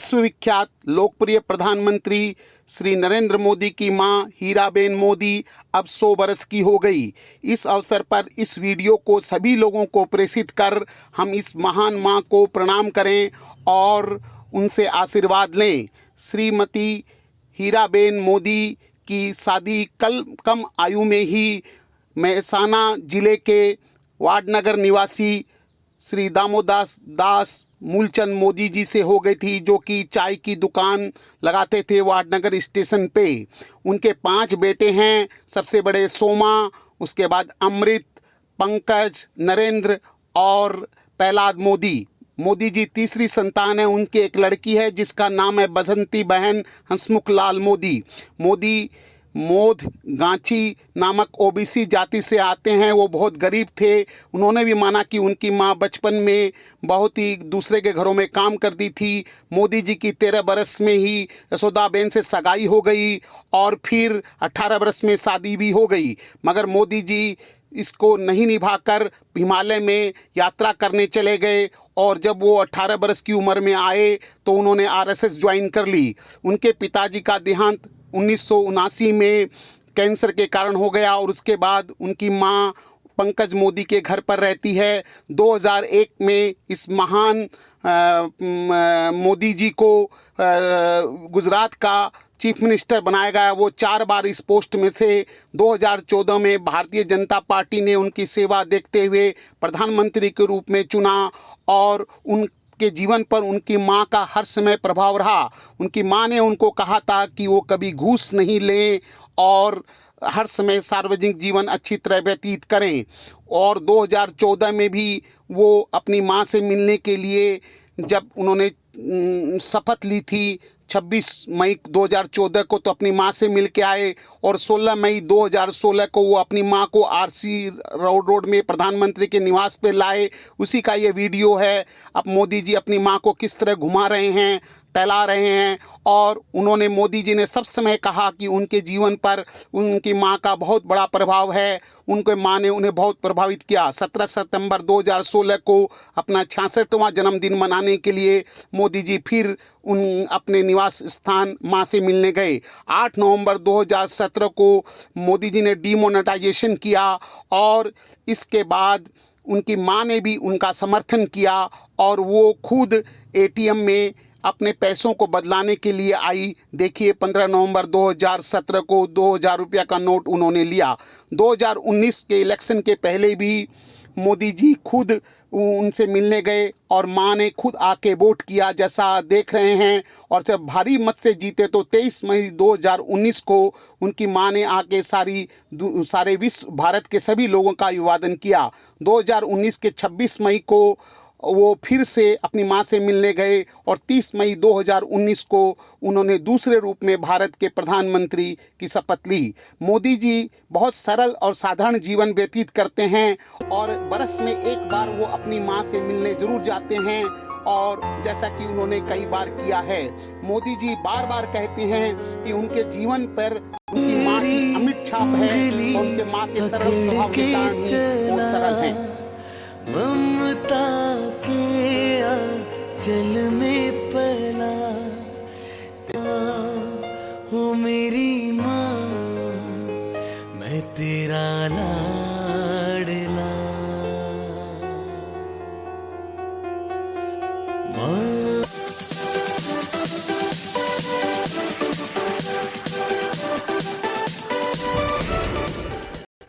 विश्वविख्यात लोकप्रिय प्रधानमंत्री श्री नरेंद्र मोदी की मां हीराबेन मोदी अब 100 बरस की हो गई। इस अवसर पर इस वीडियो को सभी लोगों को प्रेषित कर हम इस महान मां को प्रणाम करें और उनसे आशीर्वाद लें। श्रीमती हीराबेन मोदी की शादी कल कम आयु में ही मेहसाना जिले के वाडनगर निवासी श्री दामोदास दास मूलचंद मोदी जी से हो गई थी, जो कि चाय की दुकान लगाते थे वाडनगर स्टेशन पे। उनके 5 बेटे हैं। सबसे बड़े सोमा, उसके बाद अमृत, पंकज, नरेंद्र और प्रहलाद मोदी। मोदी जी तीसरी संतान है। उनकी एक लड़की है जिसका नाम है बसंती बहन हंसमुख लाल मोदी। मोदी मोद गांची नामक ओबीसी जाति से आते हैं। वो बहुत गरीब थे। उन्होंने भी माना कि उनकी मां बचपन में बहुत ही दूसरे के घरों में काम करती थी। मोदी जी की 13 बरस में ही यशोदाबेन से सगाई हो गई और फिर 18 बरस में शादी भी हो गई, मगर मोदी जी इसको नहीं निभाकर हिमालय में यात्रा करने चले गए और जब वो 18 बरस की उम्र में आए तो उन्होंने आरएसएस ज्वाइन कर ली। उनके पिताजी का देहांत 1979 में कैंसर के कारण हो गया और उसके बाद उनकी मां पंकज मोदी के घर पर रहती है। 2001 में इस महान मोदी जी को गुजरात का चीफ मिनिस्टर बनाया गया। वो 4 बार इस पोस्ट में थे। 2014 में भारतीय जनता पार्टी ने उनकी सेवा देखते हुए प्रधानमंत्री के रूप में चुना और उनके जीवन पर उनकी मां का हर समय प्रभाव रहा। उनकी मां ने उनको कहा था कि वो कभी घूस नहीं लें और हर समय सार्वजनिक जीवन अच्छी तरह व्यतीत करें। और 2014 में भी वो अपनी मां से मिलने के लिए जब उन्होंने शपथ ली थी 26 मई 2014 को, तो अपनी मां से मिल के आए और 16 मई 2016 को वो अपनी मां को आरसी रोड में प्रधानमंत्री के निवास पे लाए। उसी का ये वीडियो है। अब मोदी जी अपनी मां को किस तरह घुमा रहे हैं, टहला रहे हैं। और उन्होंने मोदी जी ने सब समय कहा कि उनके जीवन पर उनकी मां का बहुत बड़ा प्रभाव है। उनके मां ने उन्हें बहुत प्रभावित किया। 17 सितंबर 2016 को अपना 66वां जन्मदिन मनाने के लिए मोदी जी फिर अपने निवास स्थान मां से मिलने गए। 8 नवंबर 2017 को मोदी जी ने डीमोनेटाइजेशन किया और इसके बाद उनकी मां ने भी उनका समर्थन किया और वो खुद एटीएम में अपने पैसों को बदलाने के लिए आई। देखिए 15 नवंबर 2017 को 2000 रुपया का नोट उन्होंने लिया। 2019 के इलेक्शन के पहले भी मोदी जी खुद उनसे मिलने गए और मां ने खुद आके वोट किया, जैसा देख रहे हैं। और जब भारी मत से जीते तो 23 मई 2019 को उनकी मां ने आके सारे विश्व भारत के सभी लोगों का अभिवादन किया। 2019 के 26 मई को वो फिर से अपनी मां से मिलने गए और 30 मई 2019 को उन्होंने दूसरे रूप में भारत के प्रधानमंत्री की शपथ ली। मोदी जी बहुत सरल और साधारण जीवन व्यतीत करते हैं और बरस में एक बार वो अपनी मां से मिलने जरूर जाते हैं और जैसा कि उन्होंने कई बार किया है। मोदी जी बार बार कहते हैं कि उनके जीवन पर उनकी मां की अमिट छाप है और उनके मां के सरल स्वभाव के कारण ही वो सरल हैं। ममता के आंचल में